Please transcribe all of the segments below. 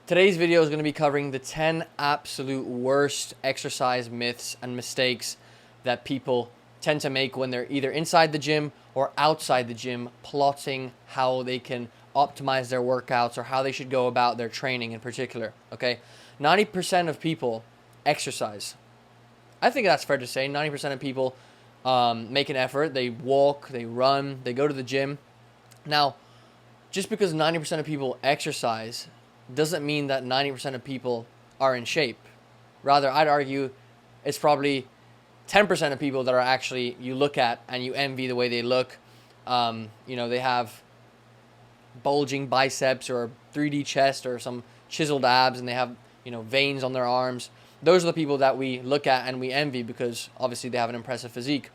Today's video is going to be covering the 10 absolute worst exercise myths and mistakes that people tend to make when they're either inside the gym or outside the gym, plotting how they can optimize their workouts or how they should go about their training in particular. Okay, 90% of people exercise. I think that's fair to say. 90% of people make an effort. They walk, they run, they go to the gym. Now, just because 90% of people exercise doesn't mean that 90% of people are in shape. Rather, I'd argue it's probably 10% of people that are actually, you look at and you envy the way they look. They have bulging biceps or 3D chest or some chiseled abs, and they have, veins on their arms. Those are the people that we look at and we envy because obviously they have an impressive physique.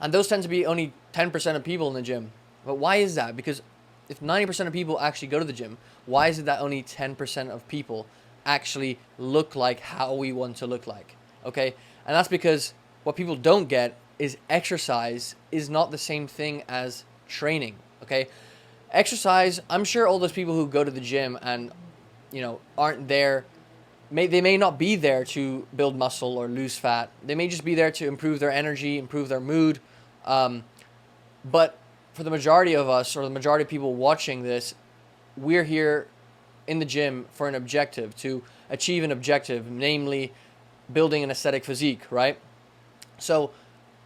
And those tend to be only 10% of people in the gym. But why is that? Because if 90% of people actually go to the gym, why is it that only 10% of people actually look like how we want to look like? Okay? And that's because what people don't get is exercise is not the same thing as training. Okay? Exercise, I'm sure all those people who go to the gym and, aren't there, they may not be there to build muscle or lose fat. They may just be there to improve their energy, improve their mood. But for the majority of us, or the majority of people watching this, we're here in the gym for an objective, to achieve an objective, namely building an aesthetic physique, right? So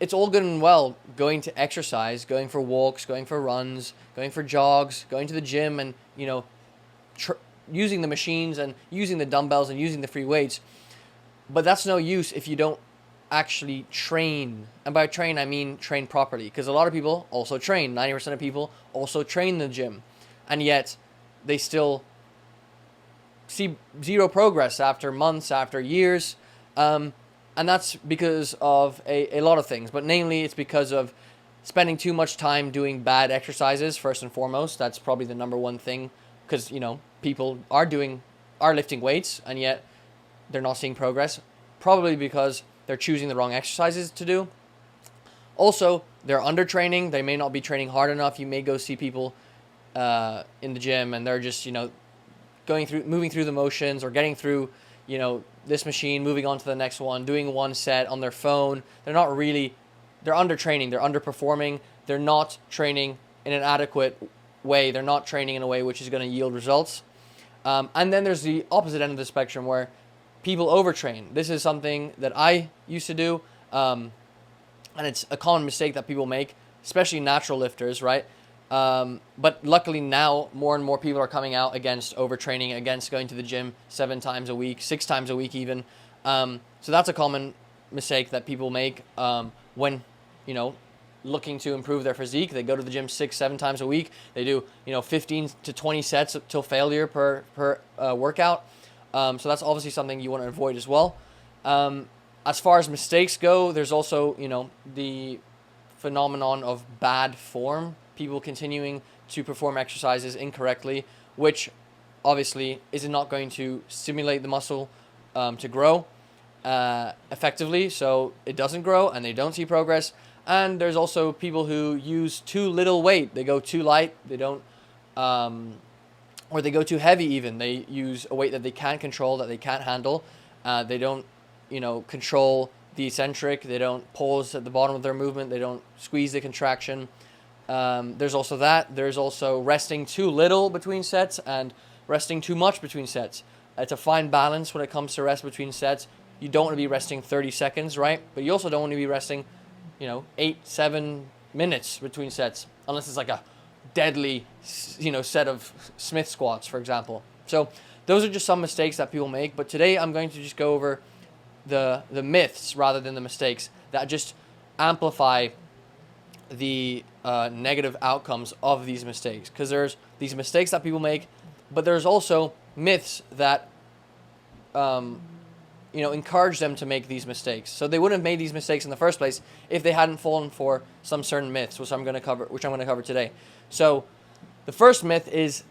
it's all good and well going to exercise, going for walks, going for runs, going for jogs, going to the gym and, using the machines and using the dumbbells and using the free weights. But that's no use if you don't actually train. And by train, I mean train properly, because a lot of people also train. 90% of people also train in the gym, and yet they still see zero progress after months, after years. And that's because of a lot of things, but namely it's because of spending too much time doing bad exercises. First and foremost, that's probably the number one thing, because people are lifting weights and yet they're not seeing progress, probably because they're choosing the wrong exercises to do. Also, they're undertraining. They may not be training hard enough. You may go see people in the gym and they're just, moving through the motions, or getting through, this machine, moving on to the next one, doing one set on their phone. They're undertraining. They're underperforming. They're not training in an adequate way. They're not training in a way which is going to yield results. And then there's the opposite end of the spectrum where people overtrain. This is something that I used to do, and it's a common mistake that people make, especially natural lifters, right? But luckily now more and more people are coming out against overtraining, against going to the gym 7 times a week, 6 times a week even. So that's a common mistake that people make when, looking to improve their physique. They go to the gym 6-7 times a week. They do, 15 to 20 sets till failure per workout. So that's obviously something you want to avoid as well. As far as mistakes go, there's also, the phenomenon of bad form. People continuing to perform exercises incorrectly, which obviously is not going to stimulate the muscle to grow effectively. So it doesn't grow and they don't see progress. And there's also people who use too little weight. They go too light. They don't... or they go too heavy even. They use a weight that they can't control, that they can't handle. They don't, control the eccentric. They don't pause at the bottom of their movement. They don't squeeze the contraction. There's also that. There's also resting too little between sets and resting too much between sets. It's a fine balance when it comes to rest between sets. You don't want to be resting 30 seconds, right? But you also don't want to be resting, 8-7 minutes between sets, unless it's like a deadly, set of Smith squats, for example. So those are just some mistakes that people make. But today I'm going to just go over the myths rather than the mistakes that just amplify the negative outcomes of these mistakes. Because there's these mistakes that people make, but there's also myths that encourage them to make these mistakes. So they wouldn't have made these mistakes in the first place if they hadn't fallen for some certain myths, which I'm going to cover today. So the first myth is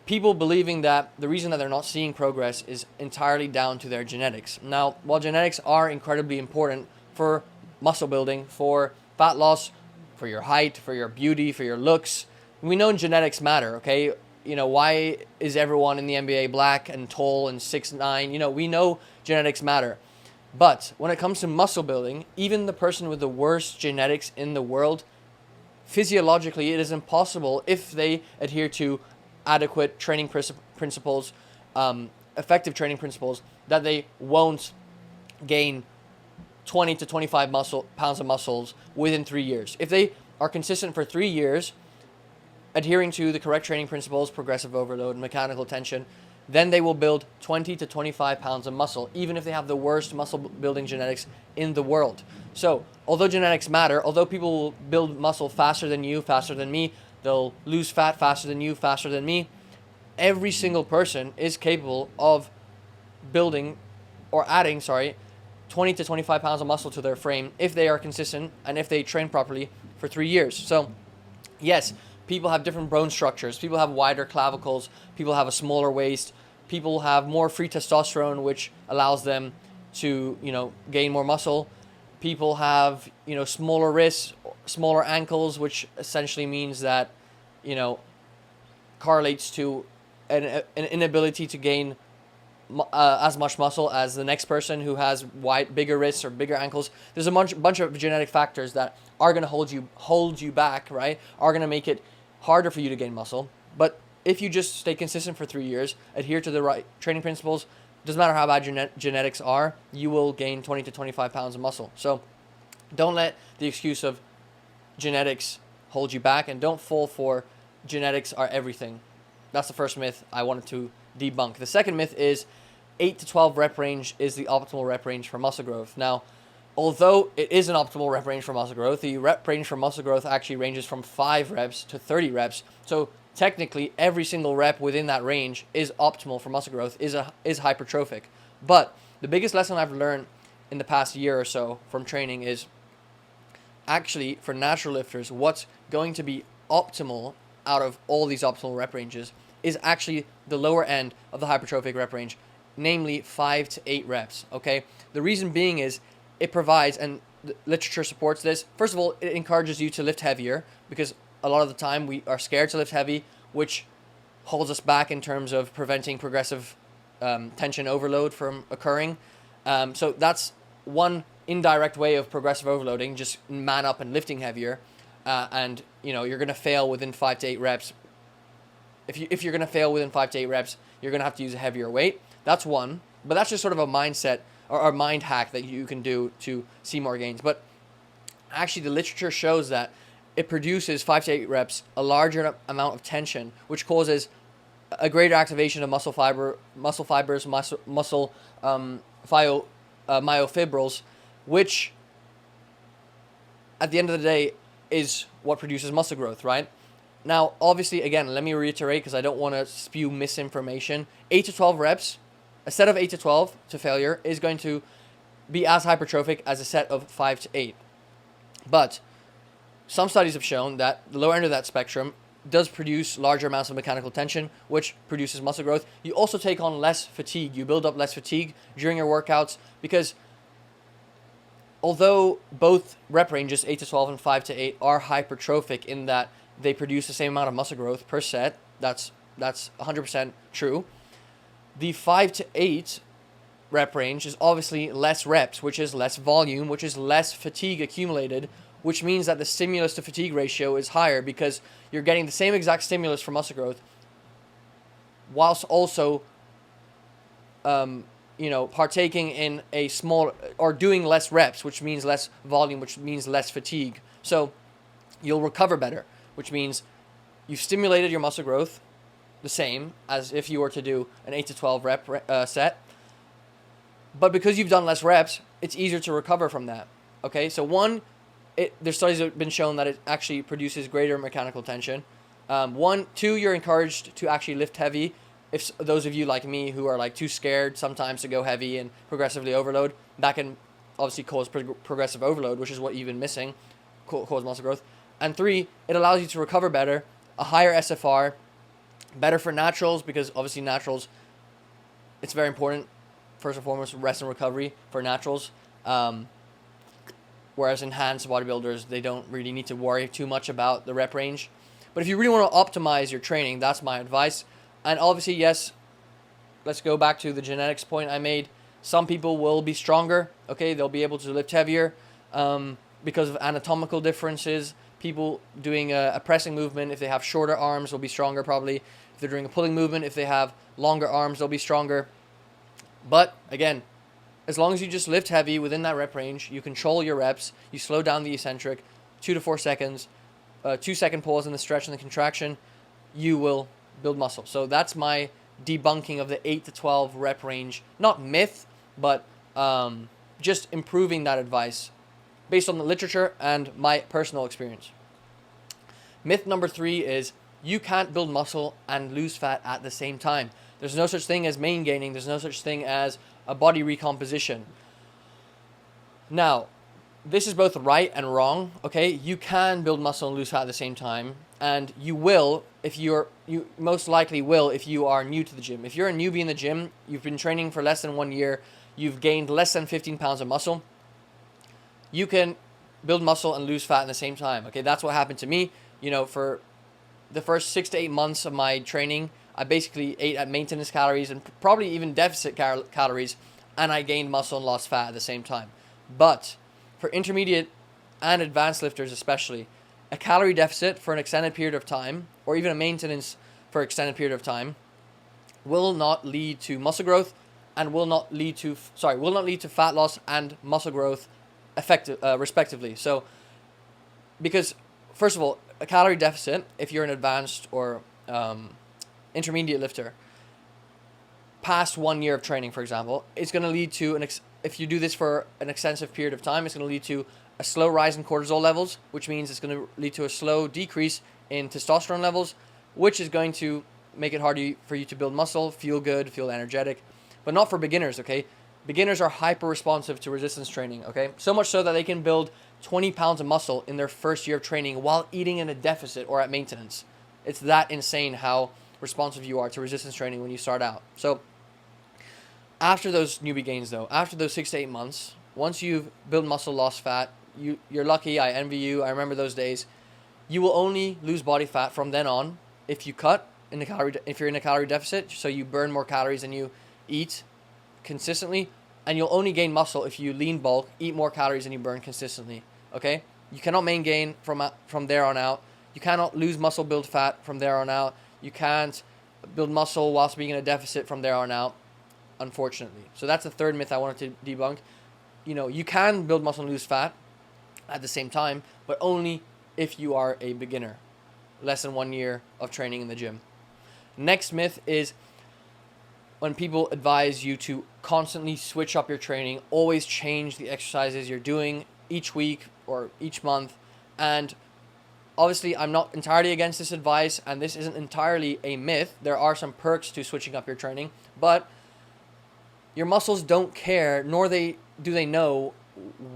people believing that the reason that they're not seeing progress is entirely down to their genetics. Now, while genetics are incredibly important for muscle building, for fat loss, for your height, for your beauty, for your looks, we know genetics matter, okay? why is everyone in the NBA black and tall and 6'9"? We know genetics matter. But when it comes to muscle building, even the person with the worst genetics in the world, physiologically, it is impossible if they adhere to adequate training principles, effective training principles, that they won't gain 20 to 25 pounds of muscles within 3 years. If they are consistent for 3 years, adhering to the correct training principles, progressive overload, mechanical tension, then they will build 20 to 25 pounds of muscle, even if they have the worst muscle building genetics in the world. So, although genetics matter, although people will build muscle faster than you, faster than me, they'll lose fat faster than you, faster than me, every single person is capable of building or adding, 20 to 25 pounds of muscle to their frame if they are consistent and if they train properly for 3 years. So, yes, people have different bone structures. People have wider clavicles. People have a smaller waist. People have more free testosterone, which allows them to, gain more muscle. People have, smaller wrists, smaller ankles, which essentially means that, correlates to an inability to gain as much muscle as the next person who has bigger wrists or bigger ankles. There's a bunch of genetic factors that are going to hold you back, right? Are going to make it harder for you to gain muscle. But if you just stay consistent for 3 years, adhere to the right training principles, doesn't matter how bad your genetics are, you will gain 20 to 25 pounds of muscle. So don't let the excuse of genetics hold you back, and don't fall for genetics are everything. That's the first myth I wanted to debunk. The second myth is 8 to 12 rep range is the optimal rep range for muscle growth. Now, although it is an optimal rep range for muscle growth, the rep range for muscle growth actually ranges from 5 reps to 30 reps. So technically, every single rep within that range is optimal for muscle growth, is hypertrophic. But the biggest lesson I've learned in the past year or so from training is actually for natural lifters, what's going to be optimal out of all these optimal rep ranges is actually the lower end of the hypertrophic rep range, namely 5 to 8 reps, okay? The reason being is it provides, and the literature supports this, first of all, it encourages you to lift heavier, because a lot of the time we are scared to lift heavy, which holds us back in terms of preventing progressive tension overload from occurring. So that's one indirect way of progressive overloading, just man up and lifting heavier, and you're going to fail within 5 to 8 reps. If you're going to fail within 5 to 8 reps, you're going to have to use a heavier weight. That's one, but that's just sort of a mindset or a mind hack that you can do to see more gains. But actually, the literature shows that it produces 5 to 8 reps a larger amount of tension, which causes a greater activation of muscle fibers, myofibrils, which at the end of the day is what produces muscle growth, right? Now, obviously, again, let me reiterate because I don't want to spew misinformation. 8 to 12 reps, a set of 8 to 12 to failure is going to be as hypertrophic as a set of 5 to 8. But some studies have shown that the lower end of that spectrum does produce larger amounts of mechanical tension, which produces muscle growth. You also take on less fatigue. You build up less fatigue during your workouts because although both rep ranges, 8 to 12 and 5 to 8, are hypertrophic in that they produce the same amount of muscle growth per set, that's 100% true. The 5 to 8 rep range is obviously less reps, which is less volume, which is less fatigue accumulated, which means that the stimulus to fatigue ratio is higher because you're getting the same exact stimulus for muscle growth whilst also partaking in a small or doing less reps, which means less volume, which means less fatigue. So you'll recover better, which means you've stimulated your muscle growth the same as if you were to do an 8 to 12 rep set. But because you've done less reps, it's easier to recover from that. Okay, so there's studies that have been shown that it actually produces greater mechanical tension. 1, 2, you're encouraged to actually lift heavy. If those of you like me who are like too scared sometimes to go heavy and progressively overload, that can obviously cause progressive overload, which is what you've been missing, cause muscle growth. And 3, it allows you to recover better, a higher SFR, better for naturals because obviously naturals, it's very important, first and foremost, rest and recovery for naturals. Whereas enhanced bodybuilders, they don't really need to worry too much about the rep range. But if you really want to optimize your training, that's my advice. And obviously, yes, let's go back to the genetics point I made. Some people will be stronger, okay? They'll be able to lift heavier because of anatomical differences. People doing a pressing movement, if they have shorter arms, will be stronger probably. If they're doing a pulling movement, if they have longer arms, they'll be stronger. But again, as long as you just lift heavy within that rep range, you control your reps, you slow down the eccentric, 2 to 4 seconds, 2-second pause in the stretch and the contraction, you will build muscle. So that's my debunking of the 8 to 12 rep range. Not myth, but just improving that advice based on the literature and my personal experience. Myth number 3 is you can't build muscle and lose fat at the same time. There's no such thing as main gaining. There's no such thing as a body recomposition. Now, this is both right and wrong, okay? You can build muscle and lose fat at the same time, and you will if you most likely will if you are new to the gym. If you're a newbie in the gym, you've been training for less than 1 year, you've gained less than 15 pounds of muscle, you can build muscle and lose fat at the same time, okay? That's what happened to me. For the first 6 to 8 months of my training, I basically ate at maintenance calories and probably even deficit calories, and I gained muscle and lost fat at the same time. But for intermediate and advanced lifters especially, a calorie deficit for an extended period of time, or even a maintenance for an extended period of time, will not lead to muscle growth and will not lead to fat loss and muscle growth respectively. So, because first of all, a calorie deficit, if you're an advanced or intermediate lifter, past 1 year of training, for example, it's going to lead to if you do this for an extensive period of time, it's going to lead to a slow rise in cortisol levels, which means it's going to lead to a slow decrease in testosterone levels, which is going to make it harder for you to build muscle, feel good, feel energetic, but not for beginners, okay? Beginners are hyper responsive to resistance training, okay? So much so that they can build 20 pounds of muscle in their first year of training while eating in a deficit or at maintenance. It's that insane how responsive you are to resistance training when you start out. So after those newbie gains though, after those 6 to 8 months, once you've built muscle, lost fat, you're lucky, I envy you, I remember those days, you will only lose body fat from then on if you cut if you're in a calorie deficit, so you burn more calories than you eat consistently, and you'll only gain muscle if you lean bulk, eat more calories than you burn consistently, okay? You cannot main gain from there on out. You cannot lose muscle, build fat from there on out. You can't build muscle whilst being in a deficit from there on out, unfortunately. So that's the third myth I wanted to debunk. You can build muscle and lose fat at the same time, but only if you are a beginner, less than 1 year of training in the gym. Next myth is when people advise you to constantly switch up your training, always change the exercises you're doing each week or each month. And obviously, I'm not entirely against this advice, and this isn't entirely a myth. There are some perks to switching up your training, but your muscles don't care, nor do they know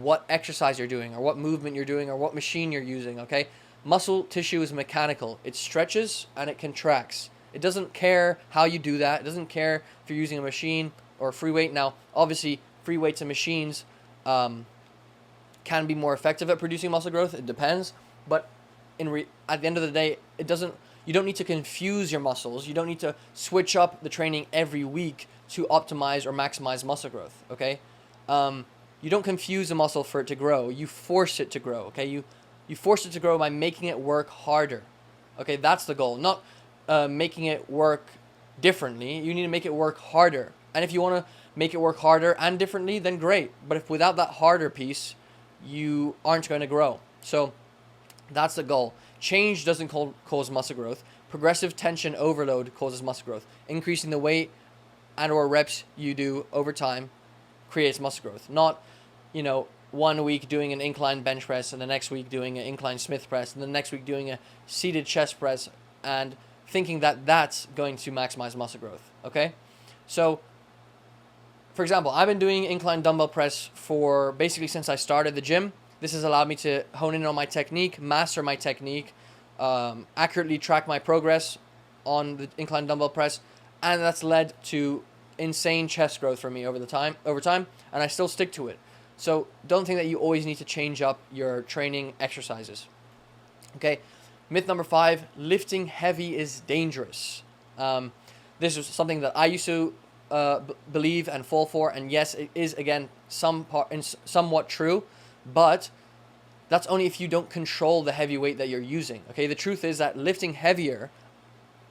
what exercise you're doing or what movement you're doing or what machine you're using, okay? Muscle tissue is mechanical. It stretches and it contracts. It doesn't care how you do that. It doesn't care if you're using a machine or a free weight. Now, obviously, free weights and machines can be more effective at producing muscle growth. It depends. But at the end of the day, you don't need to confuse your muscles. You don't need to switch up the training every week to optimize or maximize muscle growth, okay? You don't confuse the muscle for it to grow. You force it to grow, okay? You force it to grow by making it work harder, okay? That's the goal, not making it work differently. You need to make it work harder. And if you want to make it work harder and differently, then great. But if without that harder piece, you aren't going to grow. So that's the goal. Change doesn't cause muscle growth. Progressive tension overload causes muscle growth. Increasing the weight and or reps you do over time creates muscle growth. Not, 1 week doing an incline bench press and the next week doing an incline Smith press and the next week doing a seated chest press and thinking that that's going to maximize muscle growth, okay? So, for example, I've been doing incline dumbbell press for basically since I started the gym. This has allowed me to hone in on my technique, master my technique, accurately track my progress on the incline dumbbell press, and that's led to insane chest growth for me over time, and I still stick to it. So don't think that you always need to change up your training exercises. Okay, Myth number 5, lifting heavy is dangerous. This is something that I used to believe and fall for, and yes, it is, again, somewhat true, but that's only if you don't control the heavy weight that you're using. Okay, the truth is that lifting heavier,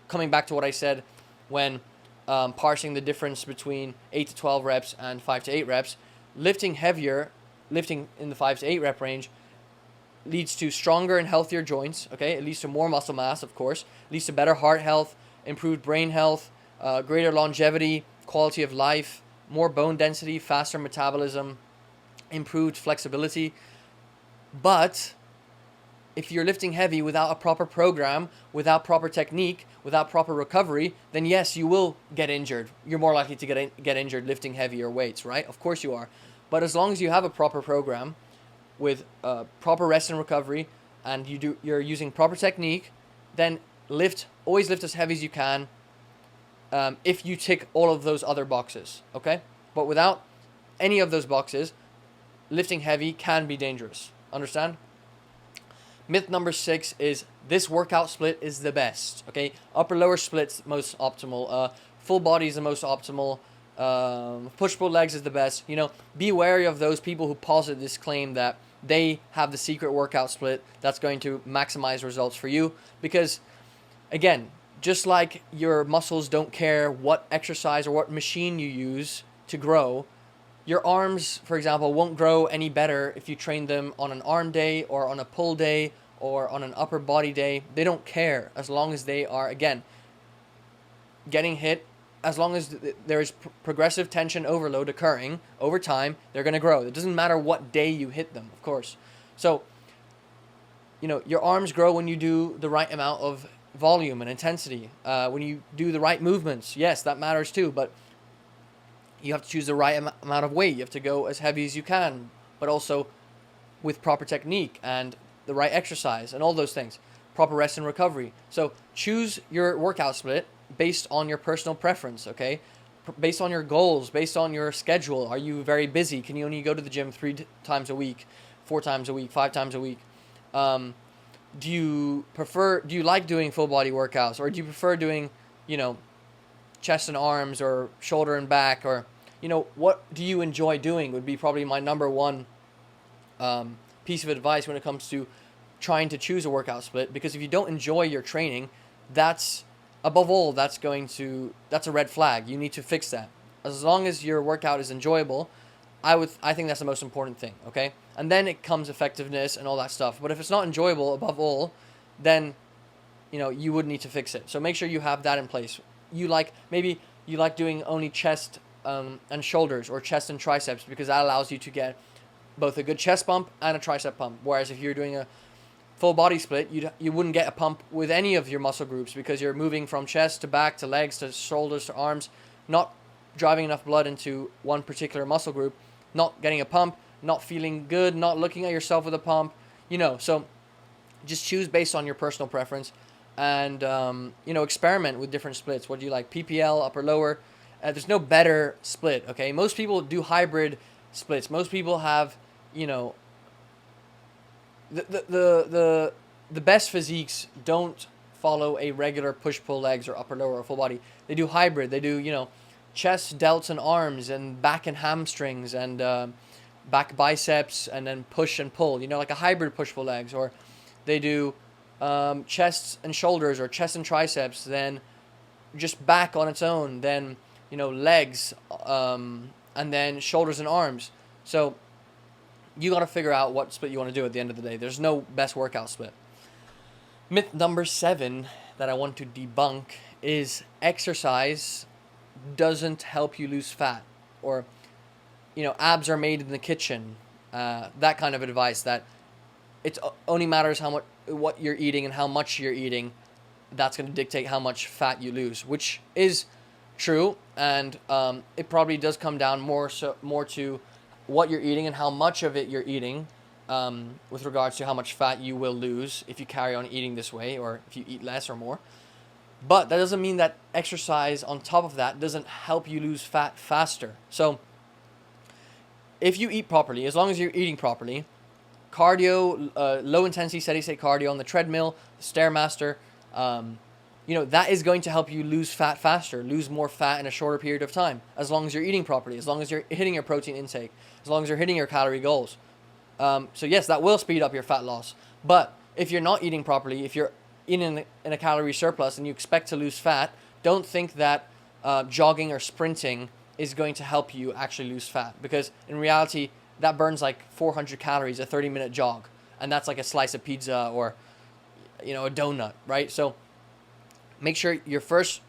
coming back to what I said when parsing the difference between 8 to 12 reps and 5 to 8 reps, lifting heavier, lifting in the 5 to 8 rep range, leads to stronger and healthier joints. Okay, it leads to more muscle mass, of course, it leads to better heart health, improved brain health, greater longevity, quality of life, more bone density, faster metabolism, improved flexibility. But if you're lifting heavy without a proper program, without proper technique, without proper recovery, then yes, you will get injured. You're more likely to get injured lifting heavier weights, right? Of course you are. But as long as you have a proper program with proper rest and recovery, and you're using proper technique, then always lift as heavy as you can, if you tick all of those other boxes, okay? But without any of those boxes, lifting heavy can be dangerous. Understand? Myth number 6 is this workout split is the best, okay? Upper lower split's most optimal. Full body is the most optimal. Push-pull legs is the best. Be wary of those people who posit this claim that they have the secret workout split that's going to maximize results for you. Because, again, just like your muscles don't care what exercise or what machine you use to grow, your arms, for example, won't grow any better if you train them on an arm day or on a pull day or on an upper body day. They don't care as long as they are, again, getting hit. As long as there is progressive tension overload occurring over time, they're going to grow. It doesn't matter what day you hit them, of course. So, your arms grow when you do the right amount of volume and intensity. When you do the right movements, yes, that matters too, but you have to choose the right amount of weight. You have to go as heavy as you can, but also with proper technique and the right exercise and all those things. Proper rest and recovery. So choose your workout split based on your personal preference, okay? Based on your goals, based on your schedule. Are you very busy? Can you only go to the gym 3 times a week, 4 times a week, 5 times a week? Do you like doing full body workouts, or do you prefer doing, chest and arms or shoulder and back, or, what do you enjoy doing would be probably my number one piece of advice when it comes to trying to choose a workout split. Because if you don't enjoy your training, that's a red flag. You need to fix that. As long as your workout is enjoyable, I think that's the most important thing, okay? And then it comes effectiveness and all that stuff. But if it's not enjoyable above all, then you would need to fix it. So make sure you have that in place. Maybe you like doing only chest and shoulders, or chest and triceps, because that allows you to get both a good chest pump and a tricep pump. Whereas if you're doing a full body split, you wouldn't get a pump with any of your muscle groups, because you're moving from chest to back to legs to shoulders to arms, not driving enough blood into one particular muscle group, not getting a pump, not feeling good, not looking at yourself with a pump, so just choose based on your personal preference, and experiment with different splits. What do you like? PPL, upper lower. There's no better split, okay? Most people do hybrid splits. Most people have, the best physiques don't follow a regular push-pull legs or upper lower or full body. They do hybrid. They do, chest, delts, and arms, and back and hamstrings, and back biceps, and then push and pull, like a hybrid push-pull legs. Or they do chests and shoulders, or chest and triceps, then just back on its own, then legs, and then shoulders and arms. So you got to figure out what split you want to do at the end of the day. There's no best workout split. Myth number 7 that I want to debunk is exercise doesn't help you lose fat, or abs are made in the kitchen. That kind of advice, that it only matters what you're eating and how much you're eating. That's going to dictate how much fat you lose, which is true, and it probably does come down more to what you're eating and how much of it you're eating, with regards to how much fat you will lose if you carry on eating this way, or if you eat less or more. But that doesn't mean that exercise on top of that doesn't help you lose fat faster. So if you eat properly, as long as you're eating properly, cardio, low intensity steady state cardio on the treadmill, the Stairmaster, that is going to help you lose fat faster, lose more fat in a shorter period of time, as long as you're eating properly, as long as you're hitting your protein intake, as long as you're hitting your calorie goals. So yes, that will speed up your fat loss. But if you're not eating properly, if you're in a calorie surplus and you expect to lose fat, don't think that jogging or sprinting is going to help you actually lose fat, because in reality, that burns like 400 calories a 30-minute jog, and that's like a slice of pizza or a donut, right? So make sure you're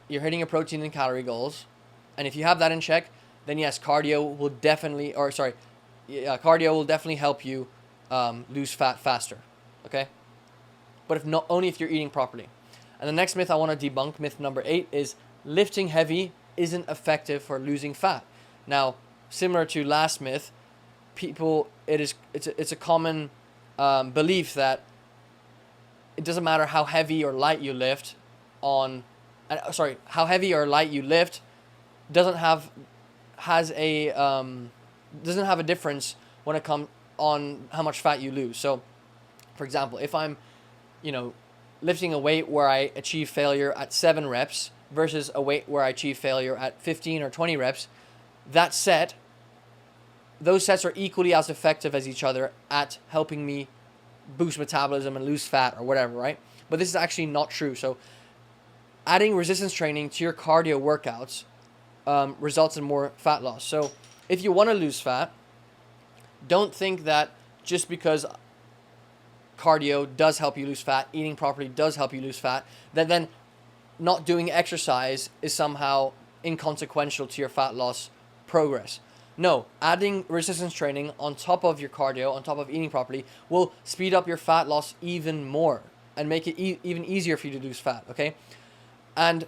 hitting your protein and calorie goals, and if you have that in check, then yes, cardio will definitely help you lose fat faster, okay? But only if you're eating properly. And the next myth I want to debunk, myth number 8, is lifting heavy isn't effective for losing fat. Now, similar to last myth, it's a common belief that it doesn't matter how heavy or light you lift how heavy or light you lift doesn't have a difference when it comes on how much fat you lose. So, for example, if I'm, lifting a weight where I achieve failure at 7 reps versus a weight where I achieve failure at 15 or 20 reps, those sets are equally as effective as each other at helping me boost metabolism and lose fat or whatever, right? But this is actually not true. So adding resistance training to your cardio workouts results in more fat loss. So if you want to lose fat, don't think that just because cardio does help you lose fat, eating properly does help you lose fat, that then not doing exercise is somehow inconsequential to your fat loss progress. No, adding resistance training on top of your cardio, on top of eating properly, will speed up your fat loss even more and make it even easier for you to lose fat, okay? And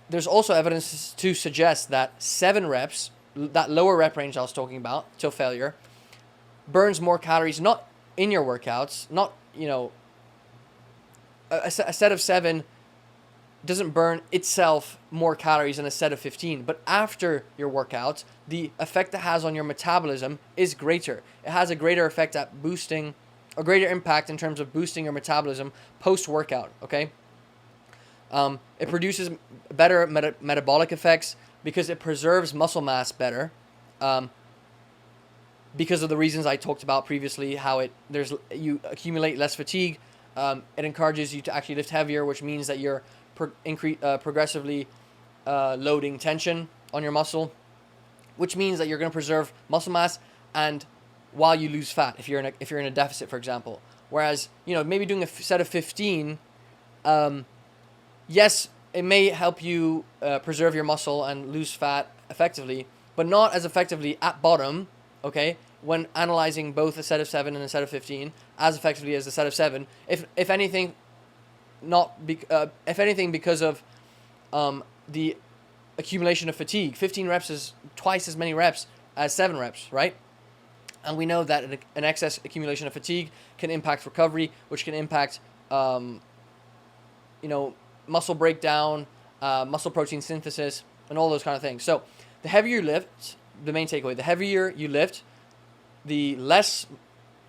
there's also evidence to suggest that 7 reps, that lower rep range I was talking about, till failure, burns more calories, not in your workouts, not, a set of 7 doesn't burn itself more calories than a set of 15, but after your workouts, the effect it has on your metabolism is greater. It has a greater effect at boosting, a greater impact in terms of boosting your metabolism post-workout, okay? It produces better metabolic effects because it preserves muscle mass better, because of the reasons I talked about previously, how you accumulate less fatigue. It encourages you to actually lift heavier, which means that you're progressively loading tension on your muscle, which means that you're going to preserve muscle mass and while you lose fat if you're in a deficit, for example. Whereas maybe doing a set of 15, yes, it may help you preserve your muscle and lose fat effectively, but not as effectively at bottom, okay, when analyzing both a set of 7 and a set of 15, as effectively as a set of 7. If anything, because of the accumulation of fatigue. 15 reps is twice as many reps as 7 reps, right? And we know that an excess accumulation of fatigue can impact recovery, which can impact, muscle breakdown, muscle protein synthesis, and all those kind of things. So the heavier you lift, the main takeaway, the heavier you lift, the less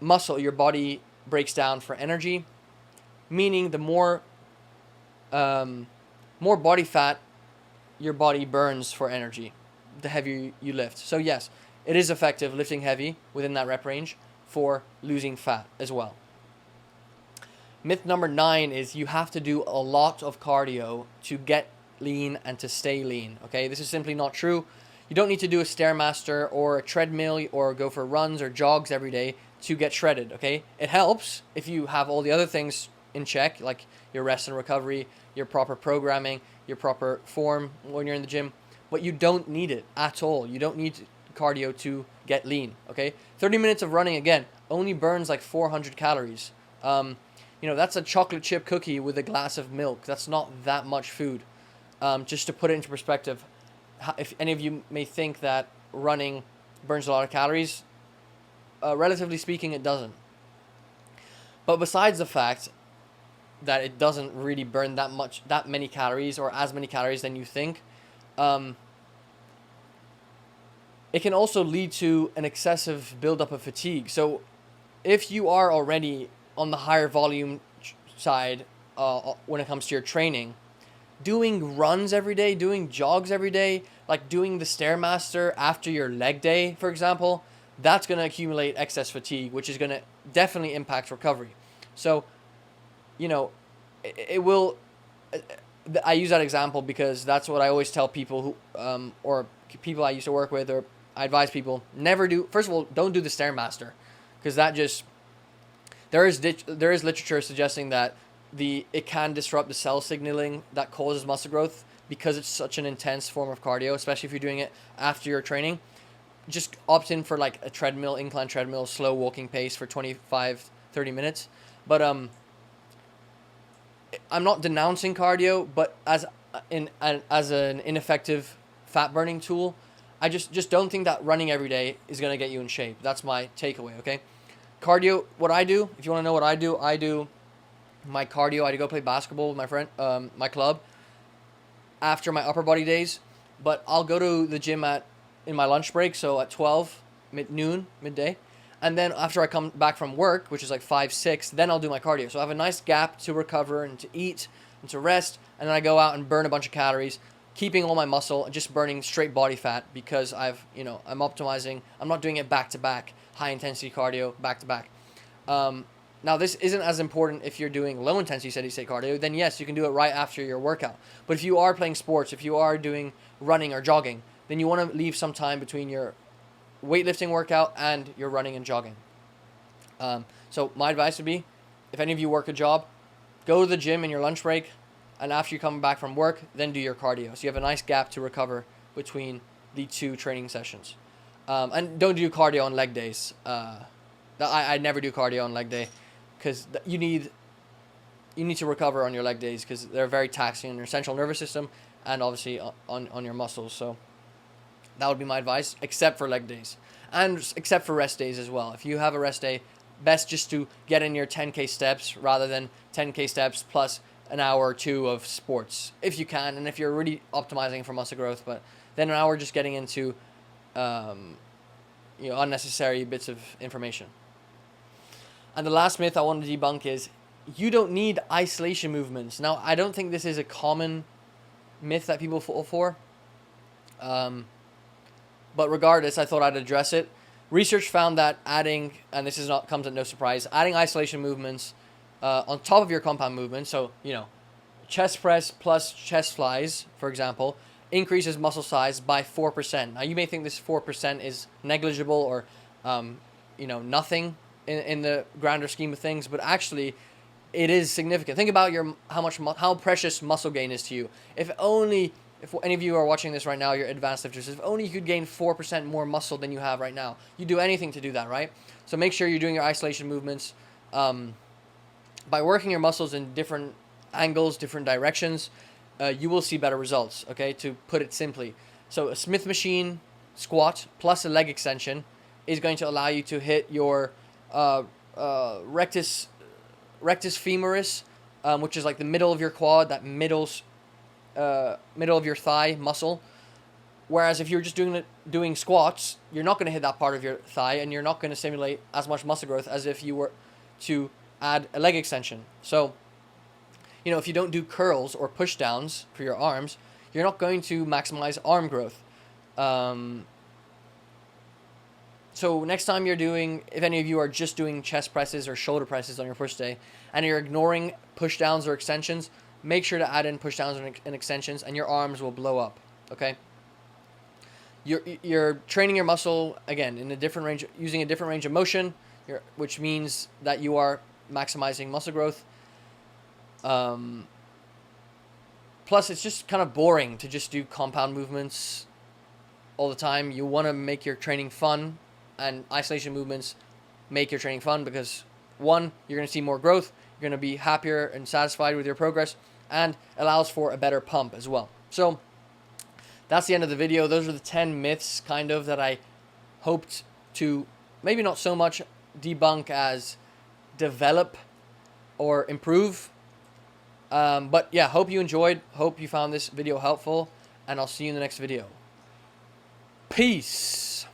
muscle your body breaks down for energy, meaning the more body fat your body burns for energy, the heavier you lift. So yes, it is effective lifting heavy within that rep range for losing fat as well. Myth number 9 is you have to do a lot of cardio to get lean and to stay lean. Okay, this is simply not true. You don't need to do a Stairmaster or a treadmill or go for runs or jogs every day to get shredded. Okay, it helps if you have all the other things in check, like your rest and recovery, your proper programming, your proper form when you're in the gym, but you don't need it at all. You don't need cardio to get lean. Okay, 30 minutes of running, again, only burns like 400 calories. That's a chocolate chip cookie with a glass of milk. That's not that much food. Just to put it into perspective, if any of you may think that running burns a lot of calories, relatively speaking, it doesn't. But besides the fact that it doesn't really burn that many calories or as many calories than you think, it can also lead to an excessive buildup of fatigue. So if you are already on the higher volume side when it comes to your training, doing runs every day, doing jogs every day, like doing the Stairmaster after your leg day, for example, that's going to accumulate excess fatigue, which is going to definitely impact recovery. So, you know, it will. I use that example because that's what I always tell people who, or people I used to work with, or I advise people never do. First of all, don't do the Stairmaster, because that just there is literature suggesting that it can disrupt the cell signaling that causes muscle growth because it's such an intense form of cardio, especially if you're doing it after your training. Just opt in for like a treadmill, incline treadmill, slow walking pace for 25, 30 minutes. But I'm not denouncing cardio, but as an ineffective fat burning tool, I just don't think that running every day is going to get you in shape. That's my takeaway, okay? Cardio, what I do, if you want to know what I do my cardio, I go play basketball with my friend, my club, after my upper body days. But I'll go to the gym in my lunch break, so at 12, midday. And then after I come back from work, which is like 5, 6, then I'll do my cardio. So I have a nice gap to recover and to eat and to rest. And then I go out and burn a bunch of calories, keeping all my muscle, just burning straight body fat because I'm optimizing. I'm not doing it back-to-back, high-intensity cardio back-to-back. Now, this isn't as important if you're doing low-intensity steady-state cardio. Then, yes, you can do it right after your workout. But if you are playing sports, if you are doing running or jogging, then you want to leave some time between your weightlifting workout and your running and jogging. So my advice would be, if any of you work a job, go to the gym in your lunch break, and after you come back from work, then do your cardio. So you have a nice gap to recover between the 2 training sessions. And don't do cardio on leg days. I never do cardio on leg day because you need to recover on your leg days because they're very taxing on your central nervous system and obviously on your muscles. So that would be my advice, except for leg days. And except for rest days as well. If you have a rest day, best just to get in your 10K steps rather than 10K steps plus an hour or 2 of sports, if you can, and if you're really optimizing for muscle growth. But then an hour just getting into unnecessary bits of information. And the last myth I want to debunk is you don't need isolation movements. Now, I don't think this is a common myth that people fall for. But regardless, I thought I'd address it. Research found that adding, and this comes at no surprise, adding isolation movements on top of your compound movements, so, chest press plus chest flies, for example, increases muscle size by 4%. Now, you may think this 4% is negligible or, nothing in the grander scheme of things, but actually, it is significant. Think about how precious muscle gain is to you. If any of you are watching this right now, you're advanced lifters, if only you could gain 4% more muscle than you have right now, you'd do anything to do that, right? So make sure you're doing your isolation movements by working your muscles in different angles, different directions. You will see better results, okay, to put it simply. So a Smith machine squat plus a leg extension is going to allow you to hit your rectus femoris, which is like the middle of your quad, that middle of your thigh muscle. Whereas if you're just doing squats, you're not going to hit that part of your thigh, and you're not going to stimulate as much muscle growth as if you were to add a leg extension. So, if you don't do curls or push downs for your arms, you're not going to maximize arm growth. So next time if any of you are just doing chest presses or shoulder presses on your push day, and you're ignoring push downs or extensions, make sure to add in push downs and extensions, and your arms will blow up, okay? You're training your muscle, again, in a different range, using a different range of motion, which means that you are maximizing muscle growth. Plus, it's just kind of boring to just do compound movements all the time. You want to make your training fun, and isolation movements make your training fun because, one, you're going to see more growth, you're going to be happier and satisfied with your progress, and allows for a better pump as well. So that's the end of the video. Those are the 10 myths kind of that I hoped to maybe not so much debunk as develop or improve. But yeah, hope you enjoyed. Hope you found this video helpful, and I'll see you in the next video. Peace.